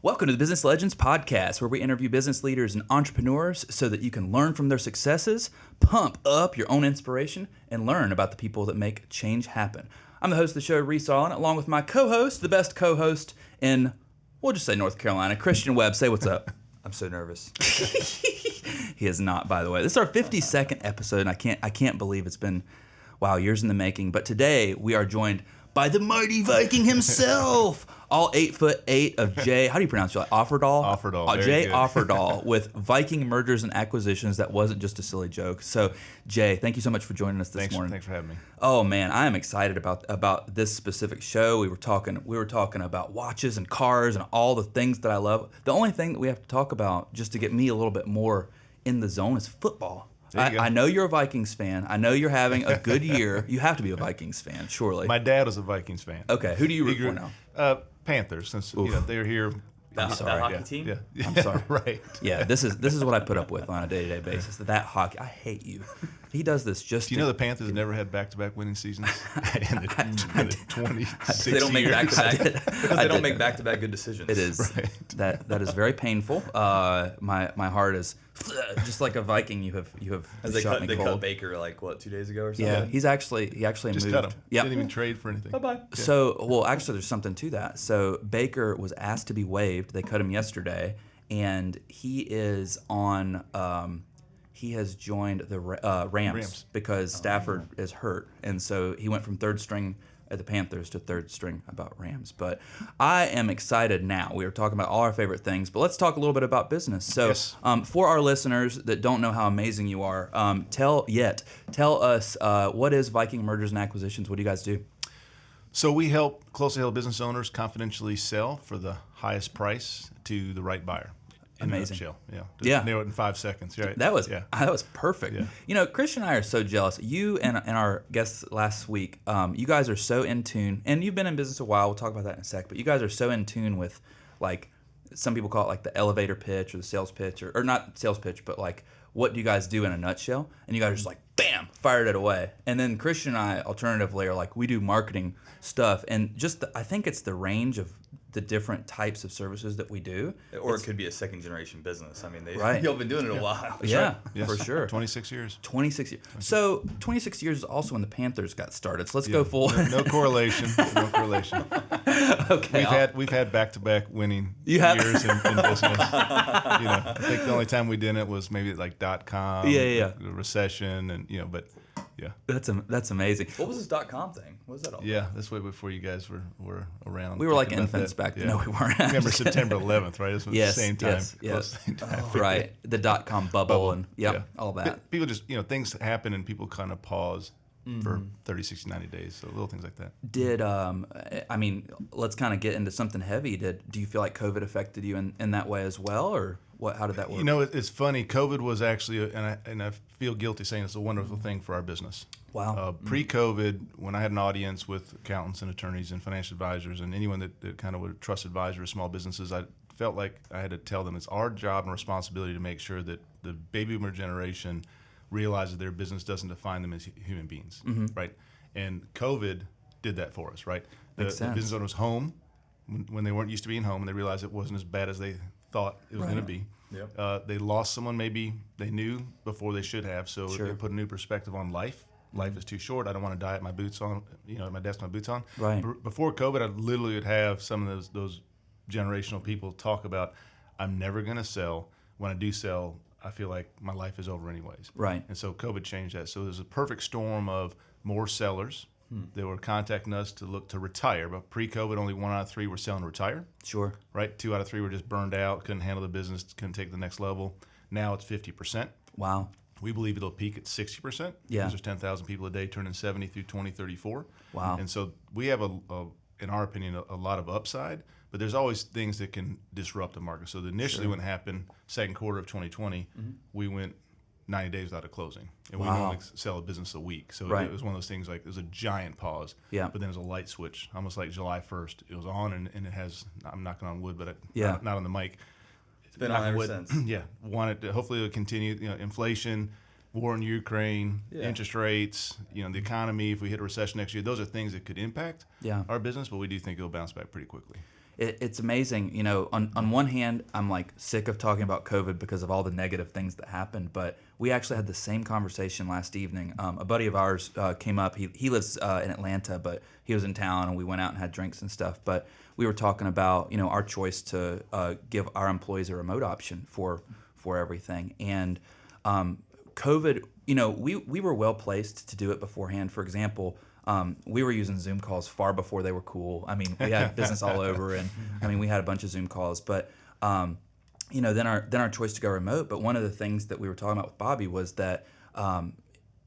Welcome to the Business Legends Podcast, where we interview business leaders and entrepreneurs so that you can learn from their successes, pump up your own inspiration, and learn about the people that make change happen. I'm the host of the show, Reese Allen, along with my co-host, the best co-host in, we'll just say North Carolina, Christian Webb. Say what's up. I'm so nervous. He is not, by the way. This is our 52nd episode, and I can't believe it's been, wow, years in the making. But today we are joined by the mighty Viking himself, all 8'8" of Jay. How do you pronounce it? Like Offerdahl? Offerdahl. Jay Offerdahl with Viking Mergers and Acquisitions. That wasn't just a silly joke. So, Jay, thank you so much for joining us this morning. Thanks for having me. Oh man, I am excited about this specific show. We were talking about watches and cars and all the things that I love. The only thing that we have to talk about, just to get me a little bit more in the zone, is football. I know you're a Vikings fan. I know you're having a good year. You have to be a Vikings fan, surely. My dad was a Vikings fan. Okay, who do you root for now? Panthers, since they're here. I'm sorry. That hockey team? Yeah. I'm sorry. Right. Yeah, this is what I put up with on a day-to-day basis. That hockey, I hate you. He does this just. Do you know the Panthers never had back-to-back winning seasons in the 26 They don't make years? back-to-back Because they don't make back-to-back good decisions. It is that is very painful. My heart is just like a Viking. You have As they shot me cut cold. Baker 2 days ago or something. Yeah, he actually Just moved. cut him. Yep. Didn't even trade for anything. Bye-bye. So, well, actually, there's something to that. So Baker was asked to be waived. They cut him yesterday, and he is on. He has joined the Rams because Stafford is hurt, and so he went from third string at the Panthers to third string about Rams. But I am excited now. We were talking about all our favorite things, but let's talk a little bit about business. So, Yes. For our listeners that don't know how amazing you are, tell us what is Viking Mergers and Acquisitions? What do you guys do? So we help closely held business owners confidentially sell for the highest price to the right buyer. In a Amazing. nutshell. Yeah. Yeah. Nail it in 5 seconds. Right. That was perfect. Yeah. You know, Christian and I are so jealous. You and our guests last week, you guys are so in tune, and you've been in business a while. We'll talk about that in a sec. But you guys are so in tune with, like, some people call it like the elevator pitch or the sales pitch, or not sales pitch, but like what do you guys do in a nutshell? And you guys are just like, bam, fired it away. And then Christian and I, alternatively, are like, we do marketing stuff, and just I think it's the range of the different types of services that we do. Or it could be a second-generation business. I mean, Right. you've been doing it a while. Yeah, Yes. for sure. 26 years. 26 years. So 26 years is also when the Panthers got started. So let's go full. No correlation. No correlation. Okay. We've had back-to-back winning You have? years in business. I think the only time we did it was maybe like .com. Yeah. The recession, and but yeah. That's amazing. What was this .com thing? What was that all Yeah, this way before you guys were around. We were like thinking about infants that. back then. No, we weren't. Remember September 11th, right? This was Yes, the same time. yes. Close to the same time. Right. The .com bubble and all that. People just, things happen and people kind of pause for 30, 60, 90 days. So little things like that. Did let's kind of get into something heavy. Do you feel like COVID affected you in that way as well, or what? How did that work? It's funny. COVID was actually, and I feel guilty saying it's a wonderful thing for our business. Wow. Pre-COVID, when I had an audience with accountants and attorneys and financial advisors and anyone that kind of would trust advisors, small businesses, I felt like I had to tell them it's our job and responsibility to make sure that the baby boomer generation realizes their business doesn't define them as human beings, right? And COVID did that for us, right? The business owner was home when they weren't used to being home, and they realized it wasn't as bad as they thought it was going to be. Yep. They lost someone maybe they knew before they should have, so Sure. it put a new perspective on life. Life is too short. I don't want to die at my boots on, at my desk with my boots on. Right. Before COVID, I literally would have some of those generational people talk about, I'm never going to sell. When I do sell, I feel like my life is over anyways. Right. And so COVID changed that. So there's a perfect storm of more sellers. They were contacting us to look to retire. But pre-COVID, only 1 out of 3 were selling to retire. Sure. Right? 2 out of 3 were just burned out, couldn't handle the business, couldn't take the next level. Now it's 50%. Wow. We believe it'll peak at 60%. Yeah. There's 10,000 people a day turning 70 through 2034. Wow. And so we have, in our opinion, a lot of upside, but there's always things that can disrupt the market. So initially when it happened, second quarter of 2020, we went 90 days without a closing. And we normally sell a business a week. So Right. it was one of those things like it was a giant pause. Yeah. But then there's a light switch, almost like July 1st. It was on and it has, I'm knocking on wood, but not on the mic. It's been on ever since. Yeah, wanted to. Hopefully, it'll continue. Inflation, war in Ukraine, interest rates. The economy. If we hit a recession next year, those are things that could impact our business. But we do think it'll bounce back pretty quickly. it's amazing. You know, on one hand, I'm like sick of talking about COVID because of all the negative things that happened. But we actually had the same conversation last evening. A buddy of ours came up. He lives in Atlanta, but he was in town, and we went out and had drinks and stuff. But we were talking about, you know, our choice to give our employees a remote option for everything. And COVID, you know, we were well placed to do it beforehand. For example, we were using Zoom calls far before they were cool. I mean, we had business all over, and I mean, we had a bunch of Zoom calls. But you know, then our choice to go remote. But one of the things that we were talking about with Bobby was that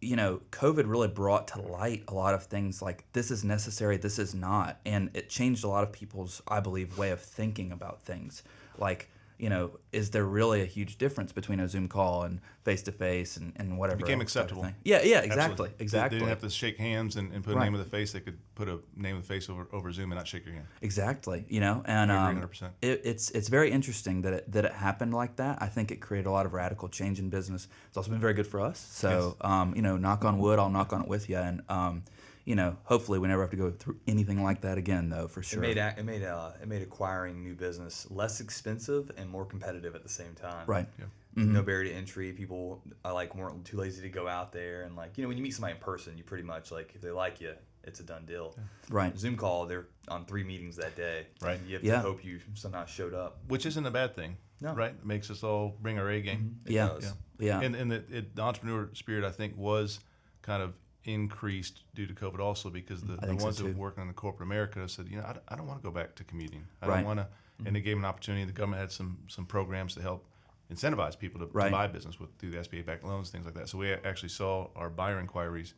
you know, COVID really brought to light a lot of things like this is necessary, this is not, and it changed a lot of people's, I believe, way of thinking about things. Like, you know, is there really a huge difference between a Zoom call and face-to-face and whatever? It became acceptable. Yeah, exactly. Absolutely. Exactly. They didn't have to shake hands and put a Right. name of the face. They could put a name of the face over Zoom and not shake your hand. Exactly. You know, and I agree 100%. it's very interesting that it happened like that. I think it created a lot of radical change in business. It's also been very good for us. So, you know, knock on wood, I'll knock on it with you. And, you know, hopefully we never have to go through anything like that again, though, for sure. It made acquiring new business less expensive and more competitive at the same time. Right. Yeah. Mm-hmm. No barrier to entry. People weren't too lazy to go out there, and like, you know, when you meet somebody in person, you pretty much like, if they like you, it's a done deal. Right. Zoom call, they're on 3 meetings that day. Right. And you have to hope you somehow showed up. Which isn't a bad thing. No. Right. It makes us all bring our A game. It Yeah. does. Yeah. And the entrepreneur spirit, I think, was kind of increased due to COVID also, because the think so ones that too. were working in the corporate America said, you know, I don't want to go back to commuting. I Right. don't want to. And they gave them an opportunity. The government had some programs to help incentivize people to Right. buy business through the SBA-backed loans, things like that. So we actually saw our buyer inquiries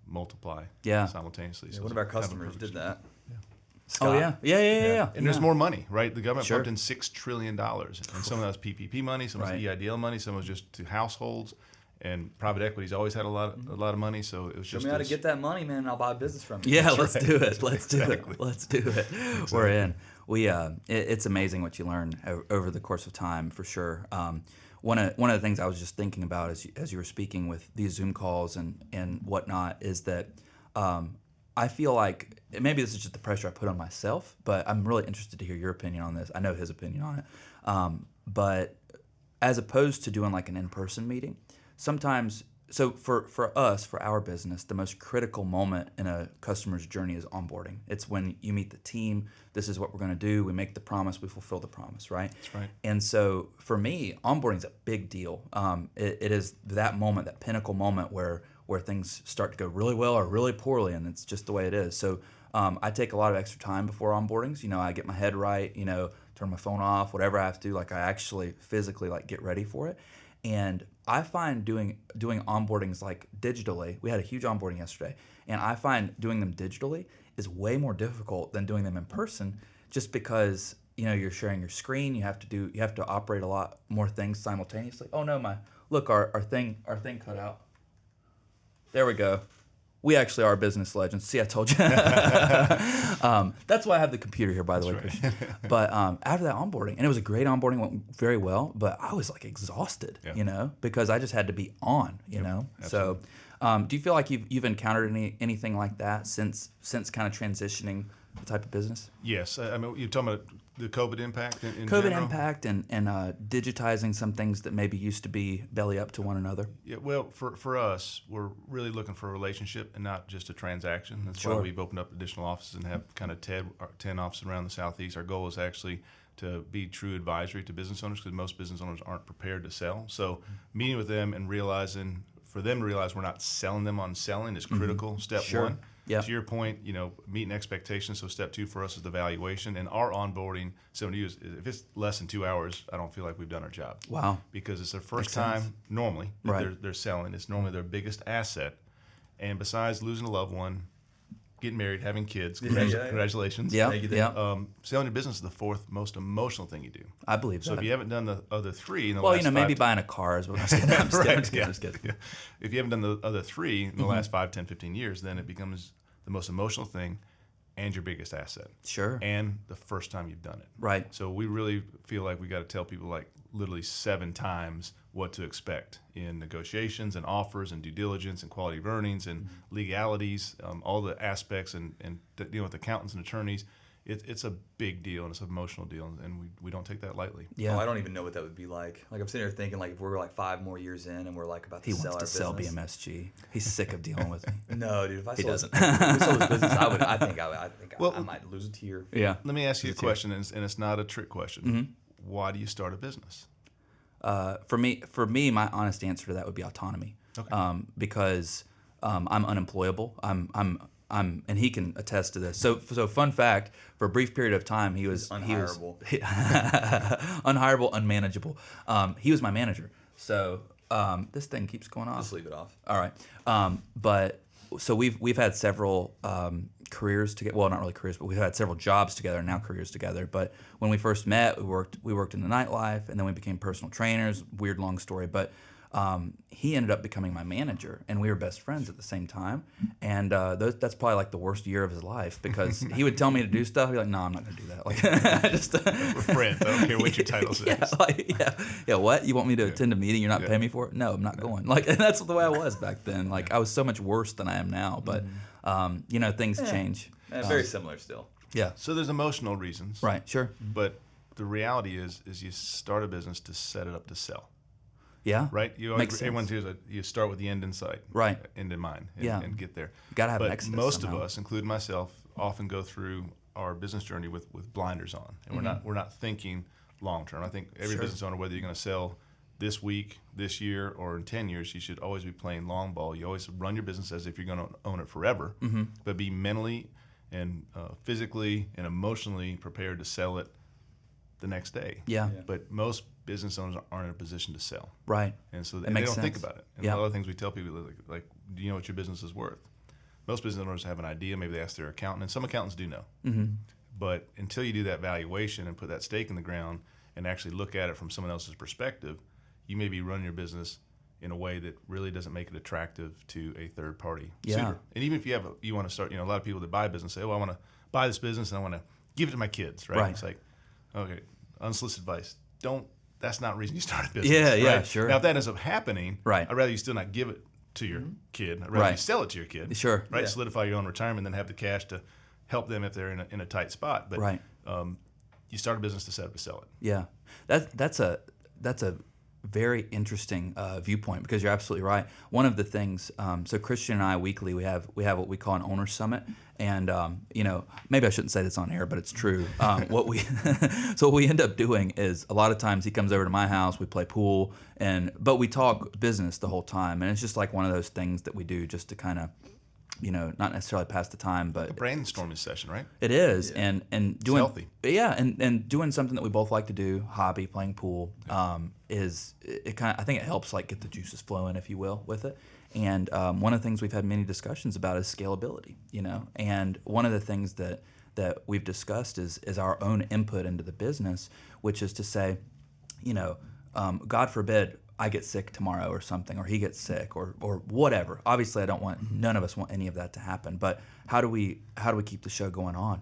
multiply simultaneously. So One it's of our kind a customers perfect did storm. that. Oh, yeah. Yeah. And there's more money, right? The government Sure. pumped in $6 trillion. And some of that was PPP money, some was Right. EIDL money, some was just to households. And private equity's always had a lot of money, so it was Show just me how to this- get that money, man, and I'll buy a business from you. Yeah, That's let's right. do it. Let's do Exactly. it. Let's do it. We're in. We it's amazing what you learn over the course of time, for sure. One of the things I was just thinking about as you were speaking with these Zoom calls and whatnot is that I feel like maybe this is just the pressure I put on myself, but I'm really interested to hear your opinion on this. I know his opinion on it, but as opposed to doing like an in-person meeting, sometimes. So for us, for our business, the most critical moment in a customer's journey is onboarding. It's when you meet the team. This is what we're going to do. We make the promise. We fulfill the promise, right? That's right. And so for me, onboarding is a big deal. It is that moment, that pinnacle moment where things start to go really well or really poorly, and it's just the way it is. So I take a lot of extra time before onboardings. You know, I get my head right. You know, turn my phone off, whatever I have to do. Like I actually physically like get ready for it. And I find doing onboardings like digitally, we had a huge onboarding yesterday, and I find doing them digitally is way more difficult than doing them in person, just because, you know, you're sharing your screen, you have to operate a lot more things simultaneously. Oh no, our thing cut out. There we go. We actually are business legends. See, I told you. That's why I have the computer here, by the way, right. Christian. But after that onboarding, and it was a great onboarding, went very well, but I was like exhausted, you know, because I just had to be on, you know. absolutely. So do you feel like you've encountered anything like that since kind of transitioning the type of business? Yes. I mean, you're talking about the COVID impact in COVID general? impact and digitizing some things that maybe used to be belly up to one another. Yeah, well, for us, we're really looking for a relationship and not just a transaction. That's Sure. why we've opened up additional offices and have kind of 10 offices around the Southeast. Our goal is actually to be true advisory to business owners, because most business owners aren't prepared to sell. So meeting with them and for them to realize we're not selling them on selling is critical. Step Sure. one. Yep. To your point, you know, meeting expectations. So step two for us is the valuation. And our onboarding, similar to you, is if it's less than 2 hours, I don't feel like we've done our job. Wow. Because it's their first Makes sense. time normally that Right. they're selling. It's normally their biggest asset. And besides losing a loved one, getting married, having kids, congratulations. Yeah. Thank you, Yeah. Selling your business is the fourth most emotional thing you do. I believe So that. if you haven't done the other three in the Well, last you know, maybe 5 buying a car is what I'm saying. I'm just kidding. Right, I'm just kidding. yeah. I'm just kidding. Yeah. If you haven't done the other three in the last 5, 10, 15 years, then it becomes the most emotional thing and your biggest asset. Sure. And the first time you've done it. Right. So we really feel like we got to tell people like literally 7 times what to expect in negotiations and offers and due diligence and quality of earnings and legalities, all the aspects and dealing with accountants and attorneys. it's a big deal and it's an emotional deal, and we don't take that lightly. Yeah. Oh, I don't even know what that would be like. Like I'm sitting here thinking, like if we're like 5 more years in and we're like about to He sell wants our to business. sell BMSG. He's sick of dealing with me. No, dude. If I He sold doesn't. If we sold this business, I think I might lose a tear. Yeah. Let me ask you a question, and it's not a trick question. Mm-hmm. Why do you start a business? For me, my honest answer to that would be autonomy. Okay. Because I'm unemployable. And he can attest to this. So fun fact: for a brief period of time, he was unhireable. Unhireable, unmanageable. He was my manager. So this thing keeps going off. Just leave it off. All right. But so we've had several careers together. Well, not really careers, but we've had several jobs together and now careers together. But when we first met, we worked in the nightlife, and then we became personal trainers. Weird long story, but he ended up becoming my manager, and we were best friends at the same time. And that's probably like the worst year of his life, because he would tell me to do stuff. He'd be like, "No, I'm not going to do that." Like, just We're friends. I don't care what your title says. Yeah. What, you want me to attend a meeting? You're not paying me for it? No, I'm not going. Like, and that's the way I was back then. Like, I was so much worse than I am now. But things change. Very similar still. Yeah. So there's emotional reasons, Right. Sure. but the reality is you start a business to set it up to sell. Yeah. Right? Everyone hears that you start with the end in sight, Right. end in mind, Yeah. and get there. You gotta have an but exodus most somehow. of us, including myself, often go through our business journey with blinders on, and we're not thinking long term. I think every Sure. business owner, whether you're going to sell this week, this year, or in 10 years, you should always be playing long ball. You always run your business as if you're going to own it forever, but be mentally and physically and emotionally prepared to sell it the next day. Yeah. But most business owners aren't in a position to sell. Right. And so That they makes don't think sense. about it. And Yeah. a lot of things we tell people, like, do you know what your business is worth? Most business owners have an idea. Maybe they ask their accountant, and some accountants do know. Mm-hmm. But until you do that valuation and put that stake in the ground and actually look at it from someone else's perspective, you may be running your business in a way that really doesn't make it attractive to a third party Yeah. suitor. And even if you want to start, a lot of people that buy a business say, "Oh, I want to buy this business and I want to give it to my kids," right? Right. It's like, okay, unsolicited advice. That's not the reason you start a business. Yeah, right? sure. Now, if that ends up happening, Right. I'd rather you still not give it to your kid. I'd rather Right. you sell it to your kid. Sure. Right? Yeah. Solidify your own retirement, then have the cash to help them if they're in a tight spot. But Right. You start a business to set up to sell it. Yeah, that's a very interesting viewpoint, because you're absolutely right. One of the things, so Christian and I weekly we have what we call an owner summit, and maybe I shouldn't say this on air, but it's true. What we end up doing is a lot of times he comes over to my house, we play pool, but we talk business the whole time, and it's just like one of those things that we do just to kind of, not necessarily pass the time, but A brainstorming session, right? it is, Yeah. and doing healthy. Yeah, and doing something that we both like to do, hobby, playing pool, is it kind of, I think it helps like get the juices flowing, if you will, with it. And one of the things we've had many discussions about is scalability, And one of the things that we've discussed is our own input into the business, which is to say, God forbid I get sick tomorrow or something, or he gets sick, or whatever. Obviously, none of us want any of that to happen. But how do we keep the show going on?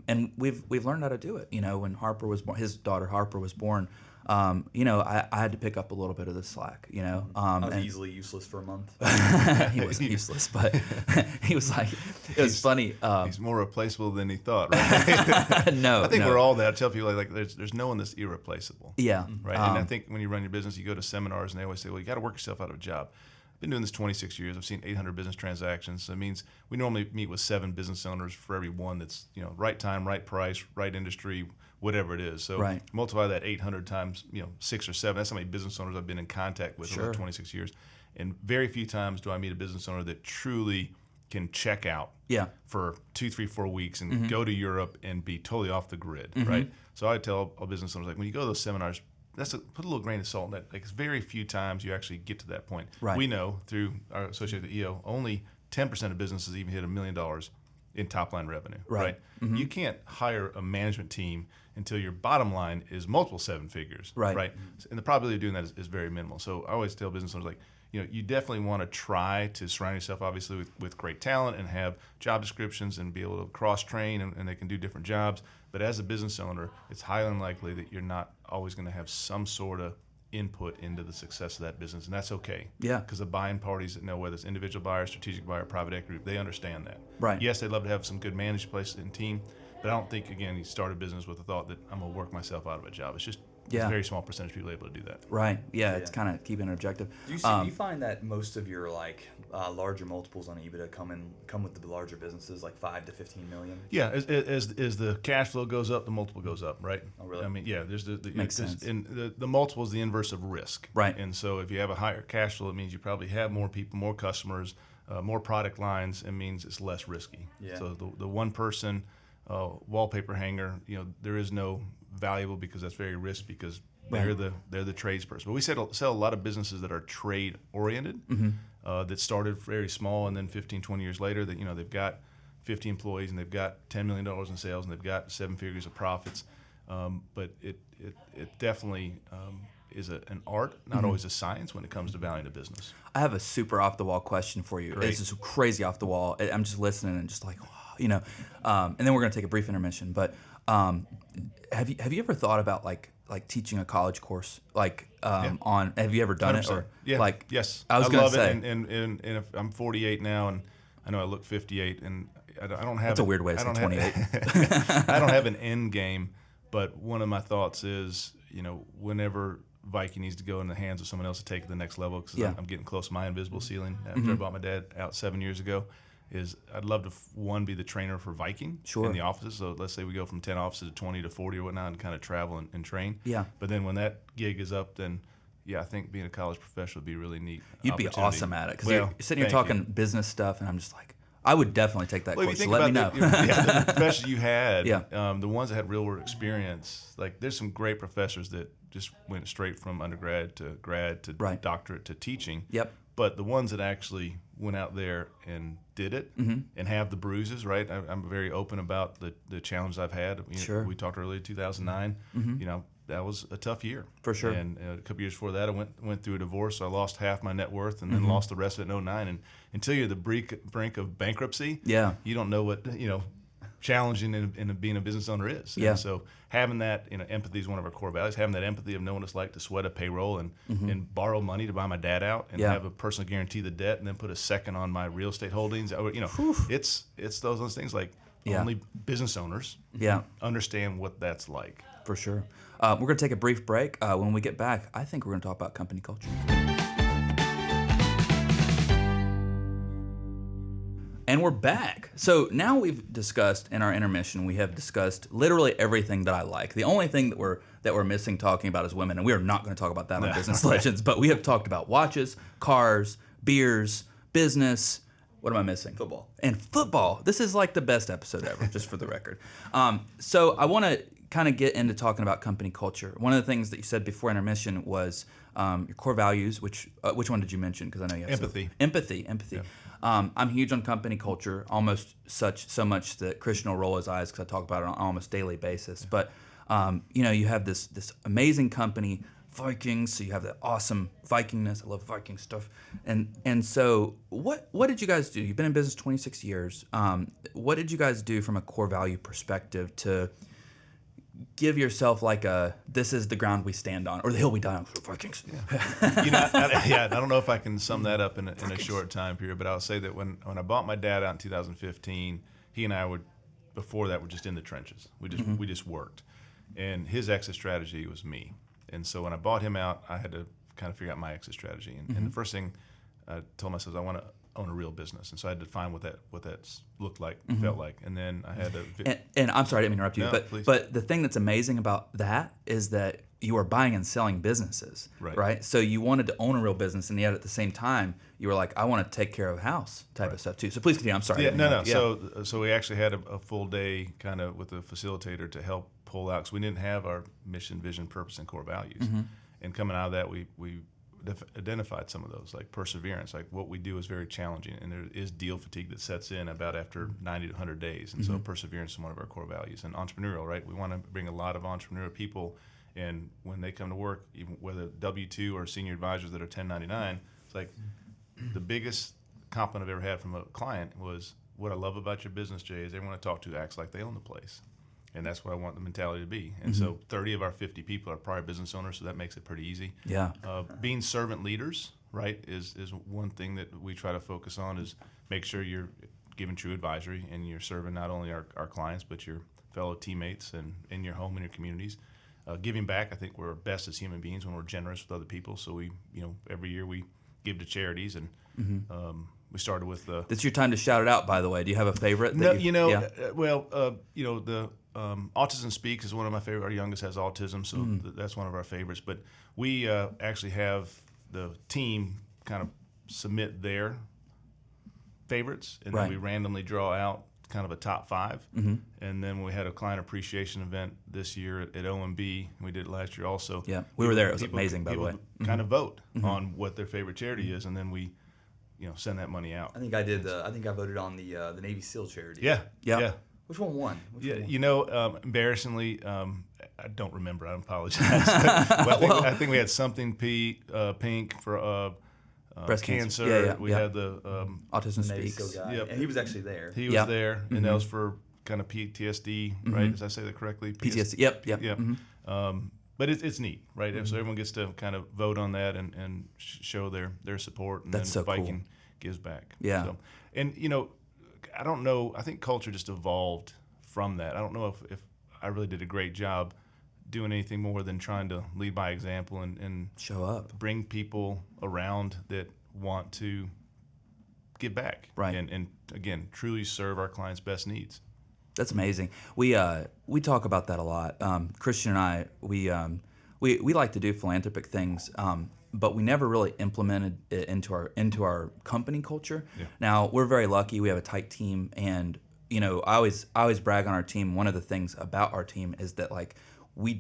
And we've learned how to do it. When Harper was born, his daughter Harper was born. I had to pick up a little bit of the slack. I was easily useless for a month. He wasn't useless, but he was like, it was funny. He's more replaceable than he thought, right? No, I think no. we're all that. I tell people like there's no one that's irreplaceable. Yeah, Right. And I think when you run your business, you go to seminars and they always say, well, you got to work yourself out of a job. I've been doing this 26 years. I've seen 800 business transactions. So it means we normally meet with 7 business owners for every one that's, right time, right price, right industry, whatever it is. So Right. multiply that 800 times, 6 or 7. That's how many business owners I've been in contact with Sure. over 26 years. And very few times do I meet a business owner that truly can check out Yeah. for 2, 3, 4 weeks and Mm-hmm. go to Europe and be totally off the grid, right? So I tell all business owners, like, when you go to those seminars, put a little grain of salt in that. Like, it's very few times you actually get to that point. Right. We know through our associate with the EO, only 10% of businesses even hit $1 million in top line revenue, Right. right? You can't hire a management team until your bottom line is multiple 7 figures, Right. And the probability of doing that is very minimal. So I always tell business owners, like, you definitely want to try to surround yourself, obviously, with great talent and have job descriptions and be able to cross-train and they can do different jobs. But as a business owner, it's highly unlikely that you're not always going to have some sort of input into the success of that business, and that's okay. Yeah. Because the buying parties that know, whether it's individual buyer, strategic buyer, private equity group, they understand that. Right. Yes, they'd love to have some good managed place and team, But I don't think, again, you start a business with the thought that I'm going to work myself out of a job. It's just it's Yeah. a very small percentage of people able to do that. Right. Yeah, it's Yeah. kind of keeping it objective. Do you find that most of your like larger multiples on EBITDA come with the larger businesses, like 5 to 15 million? Yeah, as the cash flow goes up, the multiple goes up, right? Oh, really? I mean, yeah, there's Makes sense. And the multiple is the inverse of risk, Right. And so if you have a higher cash flow, it means you probably have more people, more customers, more product lines. It means it's less risky. Yeah. So the one person wallpaper hanger, there is no valuable because that's very risky because they're the tradesperson. But we sell a lot of businesses that are trade oriented, that started very small, and then 15, 20 years later, that they've got 50 employees and they've got $10 million in sales and they've got 7 figures of profits. But it definitely is an art, not always a science when it comes to valuing a business. I have a super off the wall question for you. Great. It's just crazy off the wall. I'm just listening and just like, and then we're gonna take a brief intermission. But have you ever thought about like teaching a college course on? Have you ever done it? 100%. Or Yeah. yes, I was gonna love say. it, and if I'm 48 now, and I know I look 58, and I don't have. That's a weird way to say 28. I don't have an end game, but one of my thoughts is, whenever Viking needs to go in the hands of someone else to take it to the next level, because Yeah. I'm getting close to my invisible ceiling after I bought my dad out 7 years ago. Is I'd love to be the trainer for Viking Sure. in the offices. So let's say we go from 10 offices to 20 to 40 or whatnot, and kind of travel and train. Yeah. But then when that gig is up, then I think being a college professor would be really neat. You'd be opportunity. awesome at it because Well, you're sitting here thank talking you. business stuff, and I'm just like, I would definitely take that Well, course. if you So think let me know. about the professors you had, Yeah. the ones that had real world experience, like there's some great professors that just went straight from undergrad to grad to Right. doctorate to teaching. Yep. But the ones that actually went out there and did it and have the bruises, right? I'm very open about the challenges I've had. Sure. We talked earlier, 2009. That was a tough year. For sure. And a couple years before that, I went through a divorce. So I lost half my net worth and then lost the rest of it in 2009. And until you're at the brink of bankruptcy, Yeah. you don't know what challenging in being a business owner is. Yeah. And so having that, empathy is one of our core values. Having that empathy of knowing what it's like to sweat a payroll and borrow money to buy my dad out and Yeah. have a personal guarantee the debt and then put a second on my real estate holdings. It's those things like Yeah. only business owners Yeah. understand what that's like. For sure. We're going to take a brief break. When we get back, I think we're going to talk about company culture. And we're back. So now we've discussed in our intermission, we have discussed literally everything that I like. The only thing that we're missing talking about is women, and we are not going to talk about that on Business Legends. But we have talked about watches, cars, beers, business. What am I missing? Football. And football. This is like the best episode ever, just for the record. So I want to kind of get into talking about company culture. One of the things that you said before intermission was your core values. Which one did you mention? Because I know you have Empathy. Empathy. Yeah. I'm huge on company culture, so much that Christian will roll his eyes because I talk about it on an almost daily basis. But you have this amazing company, Vikings. So you have that awesome Vikingness. I love Viking stuff. And so what did you guys do? You've been in business 26 years. What did you guys do from a core value perspective to give yourself like this is the ground we stand on, or the hill we die on for the Vikings? I don't know if I can sum that up in a short time period, but I'll say that when I bought my dad out in 2015, he and I were just in the trenches. We just worked, and his exit strategy was me. And so when I bought him out, I had to kind of figure out my exit strategy. And the first thing I told myself, I want to own a real business, and so I had to define what that looked like, felt like, and then I had to. And I'm sorry, I didn't mean to interrupt you, No, please. but the thing that's amazing about that is that you are buying and selling businesses, right? So you wanted to own a real business, and yet at the same time, you were like, I want to take care of house type of stuff too. So please continue. I'm sorry. Yeah, no. So we actually had a full day kind of with a facilitator to help pull out, because we didn't have our mission, vision, purpose, and core values. And coming out of that, we identified some of those, like perseverance. Like what we do is very challenging, and there is deal fatigue that sets in about after 90 to 100 days. And so perseverance is one of our core values. And entrepreneurial, right? We want to bring a lot of entrepreneurial people, and when they come to work, even whether W-2 or senior advisors that are 1099, it's like the biggest compliment I've ever had from a client was, what I love about your business, Jay, is everyone I talk to acts like they own the place. And that's what I want the mentality to be. And so 30 of our 50 people are prior business owners, so that makes it pretty easy. Yeah. Being servant leaders, right, is one thing that we try to focus on, is make sure you're giving true advisory and you're serving not only our clients, but you're fellow teammates and in your home and your communities. Giving back, I think we're best as human beings when we're generous with other people. So we, every year we give to charities, and we started with the. It's your time to shout it out, by the way. Do you have a favorite? The Autism Speaks is one of my favorite. Our youngest has autism, so that's one of our favorites. But we actually have the team kind of submit their favorites, and then we randomly draw out kind of a top 5. And then we had a client appreciation event this year at OMB, and we did it last year also. Yeah, we were there. It was amazing, by the way. Kind of vote on what their favorite charity is, and then we send that money out. I think I did. I think I voted on the Navy SEAL charity. Yeah. Which one won? Embarrassingly, I don't remember. I apologize. I think we had something pink for breast cancer. We had the Autism Navy Speaks. SEAL guy. Yep. And he was actually there. He was there, and that was for kind of PTSD, right? Did I say that correctly? PTSD. Yep. Yep. But it's neat, right? So everyone gets to kind of vote on that and show their support, and That's then so Viking cool. gives back. Yeah. So, and I don't know. I think culture just evolved from that. I don't know if I really did a great job doing anything more than trying to lead by example and show up, bring people around that want to give back, right? And again, truly serve our clients' best needs. That's amazing. We talk about that a lot. Christian and I, we like to do philanthropic things, but we never really implemented it into our company culture. Yeah. Now we're very lucky. We have a tight team, and I always brag on our team. One of the things about our team is that we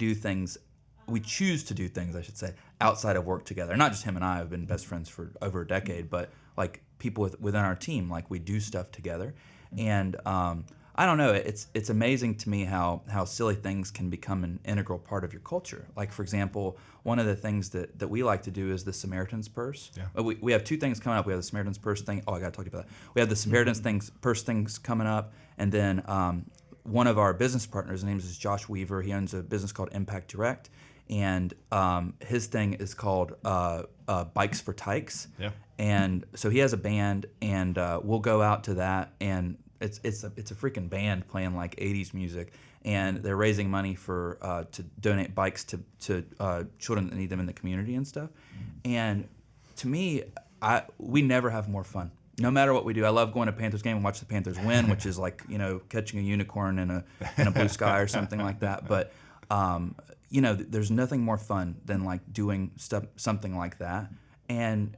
choose to do things, I should say, outside of work together. Not just him and I have been best friends for over a decade, but people within our team, we do stuff together, and I don't know. It's amazing to me how silly things can become an integral part of your culture. For example, one of the things that we like to do is the Samaritan's Purse. Yeah. We have 2 things coming up. We have the Samaritan's Purse thing. Oh, I got to talk to you about that. We have the Samaritan's Purse things coming up, and then one of our business partners, his name is Josh Weaver. He owns a business called Impact Direct, and his thing is called Bikes for Tykes. Yeah. And so he has a band, and we'll go out to that, and it's a freaking band playing 80s music, and they're raising money for to donate bikes to children that need them in the community and stuff. And to me, we never have more fun. No matter what we do, I love going to a Panthers game and watch the Panthers win, which is catching a unicorn in a blue sky or something like that. But there's nothing more fun than doing something like that. And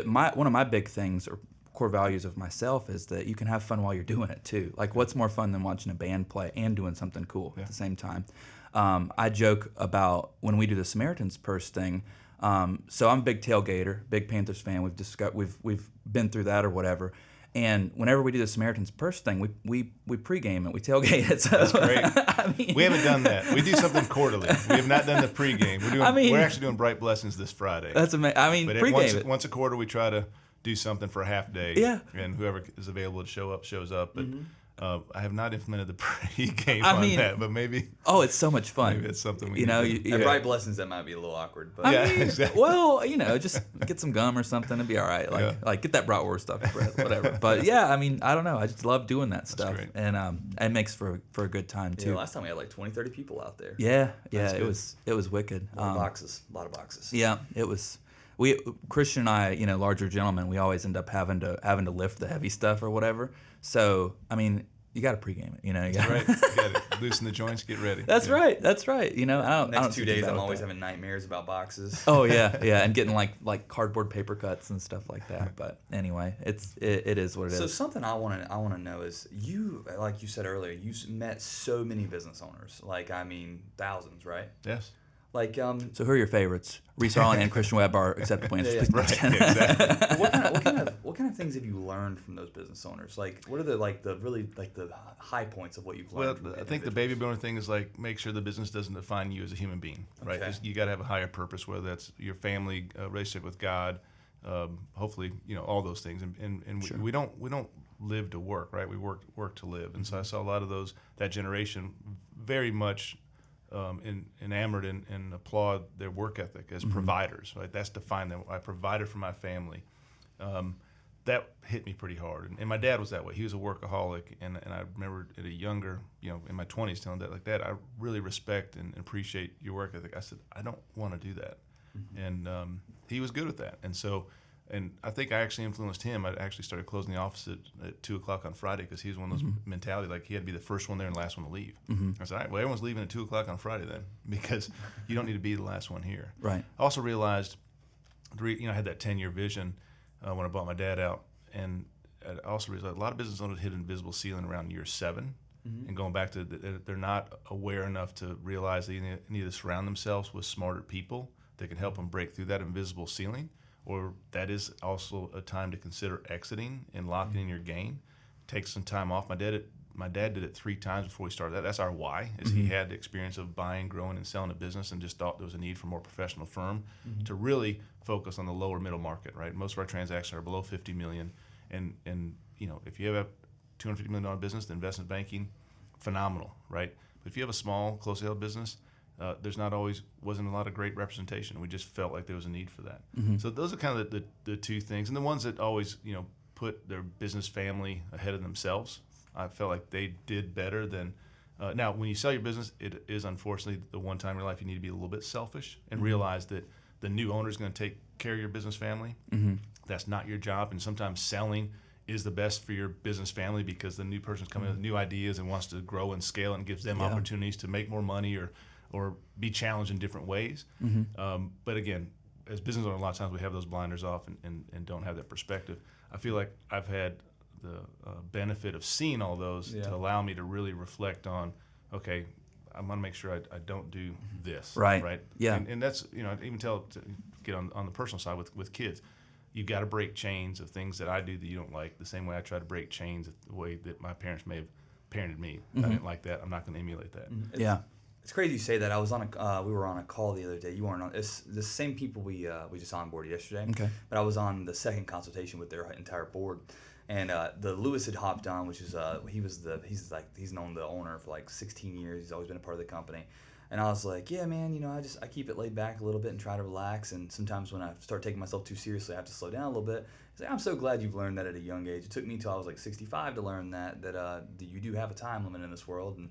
one of my big things or core values of myself is that you can have fun while you're doing it too. What's more fun than watching a band play and doing something cool at the same time? I joke about when we do the Samaritan's Purse thing. So I'm a big tailgater, big Panthers fan. We've been through that or whatever. And whenever we do the Samaritan's Purse thing, we pregame it, we tailgate it. So, that's great. We haven't done that. We do something quarterly. We have not done the pregame. We're actually doing Bright Blessings this Friday. That's amazing. But pregame once a quarter, we try to do something for a half day. Yeah. And whoever is available to show up shows up. But I have not implemented the pre-game on that, but maybe. Oh, it's so much fun. Maybe it's something we At Bright Blessings, that might be a little awkward. But exactly. Well, just get some gum or something. It'd be all right. Get that bratwurst stuff, whatever. But yeah, I don't know. I just love doing that stuff. Great. And it makes for a good time too. Yeah, last time we had 20, 30 people out there. Yeah, it was wicked. A lot of boxes. Yeah, it was. Christian and I, larger gentlemen, we always end up having to lift the heavy stuff or whatever. So you got to pregame it. That's right. You got to loosen the joints, get ready. That's right. Next 2 days, I'm always having nightmares about boxes. Oh yeah, and getting like cardboard paper cuts and stuff like that. But anyway, it is what it is. So something I want to know is like you said earlier, you met so many business owners, thousands, right? Yes. So who are your favorites? Reese Arlen and Christian Webb are acceptable answers. Yeah. Right, exactly. What kind of things have you learned from those business owners? What are the high points of what you've learned? Well, I think the baby boomer thing is make sure the business doesn't define you as a human being, right? Okay. You got to have a higher purpose, whether that's your family, relationship with God, hopefully, all those things. And Sure. we don't live to work, right? We work to live. And so I saw a lot of that generation very much enamored and applaud their work ethic as providers, right? That's defined them. I provided for my family. that hit me pretty hard. And my dad was that way. He was a workaholic, and I remember at a younger, in my 20s, telling Dad, like, Dad, I really respect and appreciate your work ethic. I said, I don't want to do that. And he was good with that. And so, and I think I actually influenced him. I actually started closing the office at 2 o'clock on Friday because he was one of those mentality, like he had to be the first one there and the last one to leave. I said, all right, well, everyone's leaving at 2 o'clock on Friday then, because you don't need to be the last one here. Right. I also realized, I had that 10-year vision when I bought my dad out, and I also realized a lot of business owners hit an invisible ceiling around year 7, and going back to they're not aware enough to realize they need to surround themselves with smarter people that can help them break through that invisible ceiling, or that is also a time to consider exiting and locking in your gain. Take some time off. My dad did it 3 times before we started that. That's our why, is he had the experience of buying, growing, and selling a business, and just thought there was a need for a more professional firm to really focus on the lower middle market, right? Most of our transactions are below $50 million. And if you have a $250 million business, the investment banking, phenomenal, right? But if you have a small, closely held business, there's wasn't a lot of great representation. We just felt like there was a need for that. So those are kind of the 2 things. And the ones that always, put their business family ahead of themselves, I felt like they did better than. Now, when you sell your business, it is unfortunately the one time in your life you need to be a little bit selfish and realize that the new owner is going to take care of your business family. That's not your job, and sometimes selling is the best for your business family because the new person's coming with new ideas and wants to grow and scale and gives them opportunities to make more money or be challenged in different ways. But again, as business owners, a lot of times we have those blinders off and don't have that perspective. I feel like I've had the benefit of seeing all those to allow me to really reflect on, okay, I'm going to make sure I don't do this. Right. Yeah. And that's, I even tell to get on the personal side with kids, you've got to break chains of things that I do that you don't like, the same way I try to break chains of the way that my parents may have parented me. I didn't like that. I'm not going to emulate that. It's crazy you say that. I was on we were on a call the other day. You weren't on. It's the same people we just onboarded yesterday. Okay. But I was on the second consultation with their entire board, and the Lewis had hopped on, which is he's known the owner for like 16 years. He's always been a part of the company, and I was like, yeah, man, I keep it laid back a little bit and try to relax. And sometimes when I start taking myself too seriously, I have to slow down a little bit. He's like, I'm so glad you've learned that at a young age. It took me until I was like 65 to learn that you do have a time limit in this world and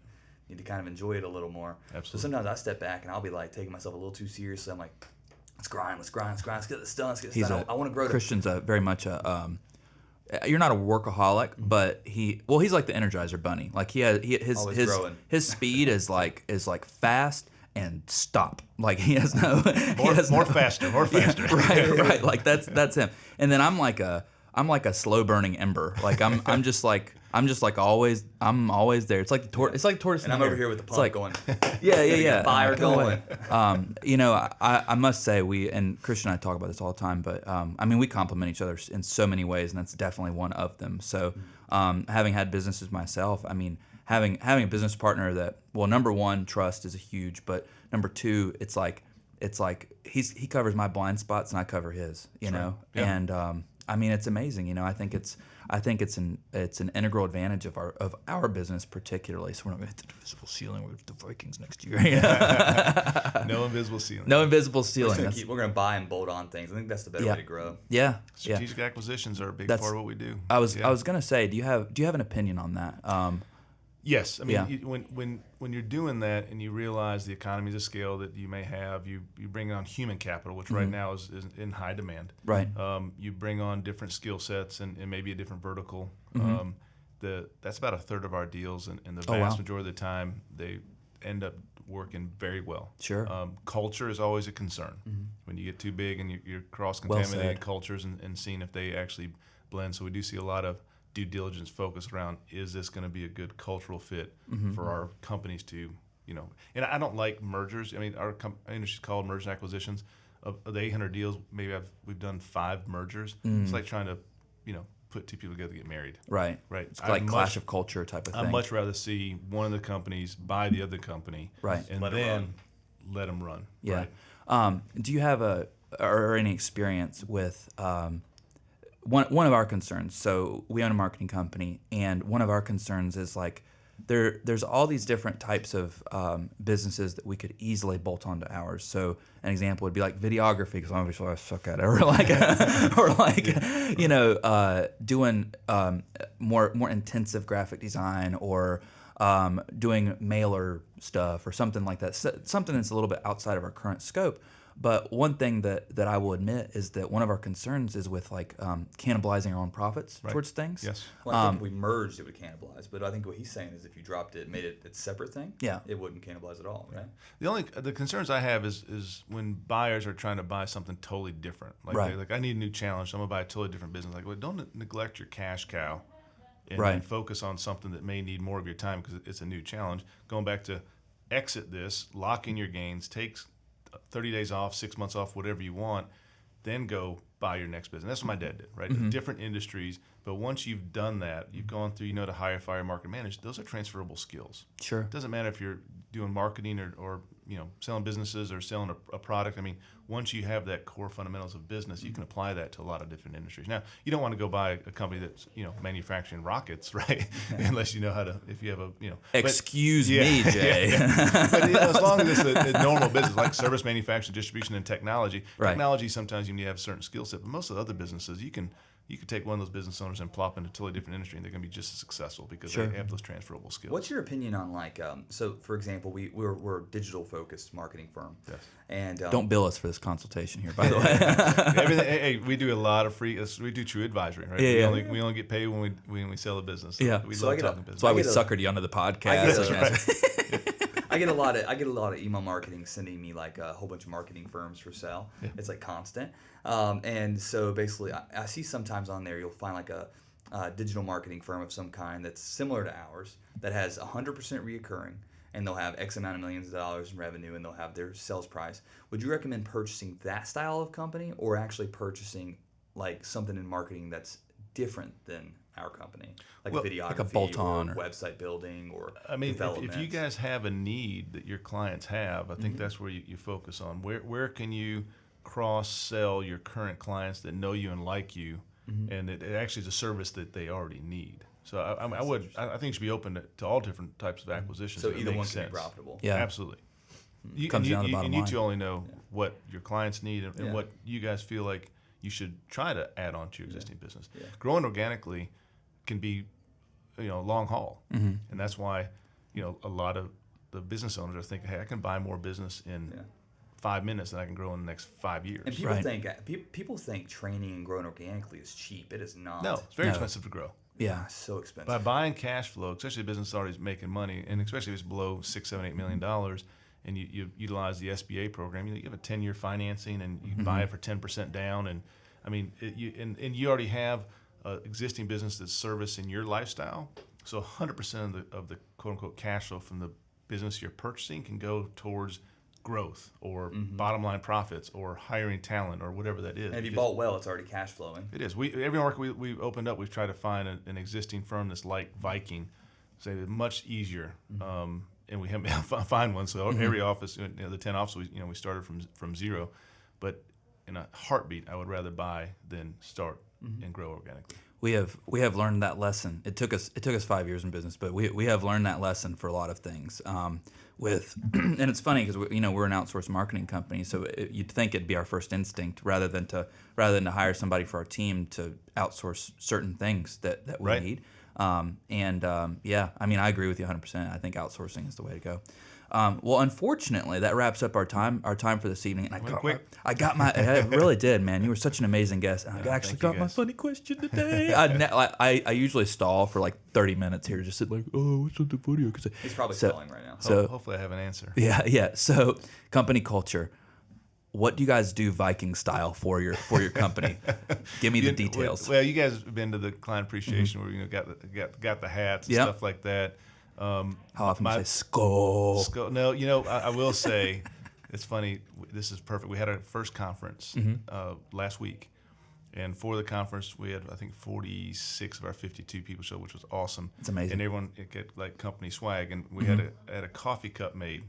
need to kind of enjoy it a little more. Absolutely. So sometimes I step back and I'll be like taking myself a little too seriously. I'm like, let's grind, let's get this done, I want to grow. Christian's very much a. You're not a workaholic, but he's like the Energizer Bunny. Like his speed is like fast and stop. Like he has no more faster. Yeah, right. Like that's him. And then I'm like a slow burning ember. Like I'm just like always. I'm always there. It's like it's like tortoise. And I'm over here with the pump going. Yeah. Fire going. I must say and Christian and I talk about this all the time, but we complement each other in so many ways, and that's definitely one of them. So having had businesses myself, having a business partner that, well, number one, trust is a huge, but number two, it's like he covers my blind spots and I cover his, Yeah. And it's amazing. I think it's an integral advantage of our business particularly. So we're not going to hit the invisible ceiling with the Vikings next year. No invisible ceiling. No invisible ceiling. We're going to buy and bolt on things. I think that's the better way to grow. Yeah. Strategic acquisitions are a big part of what we do. I was going to say, do you have an opinion on that? Yes, when you're doing that and you realize the economies of scale that you may have, you bring on human capital, which right now is in high demand. Right. You bring on different skill sets and maybe a different vertical. That's about a third of our deals, and the vast majority of the time they end up working very well. Sure. Culture is always a concern. When you get too big and you're cross-contaminating cultures and seeing if they actually blend. So we do see a lot of due diligence focus around, is this going to be a good cultural fit for our companies to, and I don't like mergers. Our industry is called mergers and acquisitions. Of the 800 deals, we've done 5 mergers. It's like trying to, put 2 people together to get married. Right. It's like clash of culture type of thing. I'd much rather see one of the companies buy the other company. Right. And let them run. Yeah. Right. Do you have any experience with one of our concerns? So we own a marketing company, and one of our concerns is like there's all these different types of businesses that we could easily bolt onto ours. So an example would be like videography, because obviously I suck at it, or doing more intensive graphic design, or doing mailer stuff or something like that. Something that's a little bit outside of our current scope. But one thing that I will admit is that one of our concerns is with like cannibalizing our own profits towards things. Yes. Well, I think if we merged, it would cannibalize. But I think what he's saying is if you dropped it, made it a separate thing, it wouldn't cannibalize at all, right? The concerns I have is when buyers are trying to buy something totally different. Like I need a new challenge, so I'm gonna buy a totally different business. Like, well, don't neglect your cash cow, and focus on something that may need more of your time because it's a new challenge. Going back to exit this, lock in your gains, takes 30 days off, 6 months off, whatever you want, then go buy your next business. That's what my dad did, right? Mm-hmm. Different industries, but once you've done that, you've gone through, to hire, fire, market, manage. Those are transferable skills. Sure. It doesn't matter if you're doing marketing or selling businesses or selling a product. I mean, once you have that core fundamentals of business, you can apply that to a lot of different industries. Now, you don't want to go buy a company that's manufacturing rockets, right? Unless you know how to. If you have a Excuse me, Jay. But as long as it's a normal business like service, manufacturing, distribution, and technology. Technology sometimes you need to have a certain skill set, but most of the other businesses you could take one of those business owners and plop into a totally different industry, and they're going to be just as successful because they have those transferable skills. What's your opinion on so for example, we're a digital focused marketing firm. Yes. And don't bill us for this consultation here, by the way. Hey, we do a lot of free. We do true advisory, right? Yeah, we only get paid when we sell a business. So we so love talking business. That's why we suckered you onto the podcast. I get a lot of email marketing sending me like a whole bunch of marketing firms for sale. Yeah. It's like constant. And so basically I see sometimes on there you'll find like a digital marketing firm of some kind that's similar to ours that has 100% reoccurring, and they'll have X amount of millions of dollars in revenue, and they'll have their sales price. Would you recommend purchasing that style of company, or actually purchasing like something in marketing that's different than our company, like a videography, like a bolt-on, or website building, or if you guys have a need that your clients have, I think that's where you focus on. Where can you cross-sell your current clients that know you and like you, and it actually is a service that they already need. So I think you should be open to all different types of acquisitions. So either one can be profitable. Yeah, absolutely. Comes down to the bottom line. You two only know what your clients need and what you guys feel like you should try to add on to your existing business. Yeah. Growing organically can be, long haul, and that's why, a lot of the business owners are thinking, hey, I can buy more business in 5 minutes than I can grow in the next 5 years. And people think training and growing organically is cheap. It is not. No, it's very expensive to grow. Yeah, so expensive. By buying cash flow, especially a business already making money, and especially if it's below $6, $7, $8 million, and you utilize the SBA program, you have a 10-year financing, and you can buy it for 10% down, and I mean, you already have an existing business that's servicing your lifestyle. So 100% of the quote unquote cash flow from the business you're purchasing can go towards growth or bottom line profits or hiring talent or whatever that is. And if you bought well, it's already cash flowing. It is. Every market we've opened up, we've tried to find an existing firm that's like Viking, so it's much easier. And we haven't been able to find one. So every office, the 10 offices, we started from zero. But in a heartbeat, I would rather buy than start and grow organically. We have learned that lesson. It took us 5 years in business, but we have learned that lesson for a lot of things. And it's funny because we're an outsourced marketing company, so you'd think it'd be our first instinct rather than to hire somebody for our team to outsource certain things that we need. I agree with you 100%. I think outsourcing is the way to go. Well, unfortunately, that wraps up our time for this evening. And I really did, man. You were such an amazing guest. And I actually got my funny question today. I usually stall for like 30 minutes here, just sit like, oh, what's with the video? He's probably stalling right now. So hopefully I have an answer. Yeah. So company culture. What do you guys do Viking style for your company? Give me the details. Well, you guys have been to the client appreciation where got the hats and stuff like that. How often do you say skull? No, I will say, it's funny. This is perfect. We had our first conference last week, and for the conference, we had I think 46 of our 52 people show, which was awesome. It's amazing. And everyone get like company swag, and we had a coffee cup made,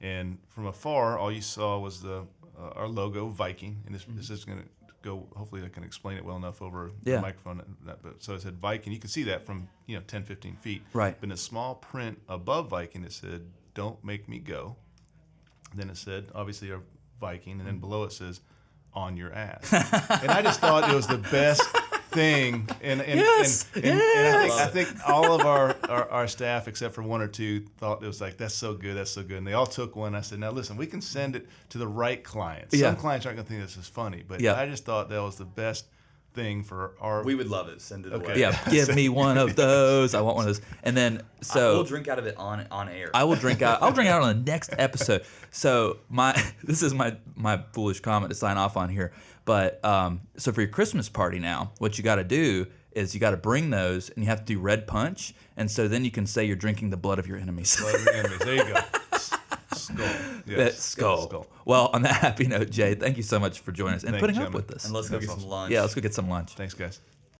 and from afar, all you saw was our logo Viking, and this is going to go. Hopefully, I can explain it well enough over Yeah. the microphone. But so it said Viking. You can see that from 10, 15 feet. Right. But in a small print above Viking, it said, "Don't make me go." Then it said, obviously, a Viking, and then below it says, "On your ass." And I just thought it was the best thing. And I think all of our staff, except for one or two, thought it was like, that's so good, that's so good. And they all took one. I said, now listen, we can send it to the right clients. Yeah. Some clients aren't going to think this is funny, but Yeah. I just thought that was the best thing for our. We would love it. Send it away. Yeah, give me one of those. I want one of those. And then We'll drink out of it on air. I will drink out. I'll drink out on the next episode. So this is my foolish comment to sign off on here. But so for your Christmas party now, what you got to do is you got to bring those, and you have to do red punch, and so then you can say you're drinking the blood of your enemies. Blood of your enemies. There you go. Skull. Yes. Skull. Well, on that happy note, Jay, thank you so much for joining us and Thank putting you, up gentlemen. with us. And let's go That's get some awesome. lunch. Yeah, let's go get some lunch. Thanks, guys.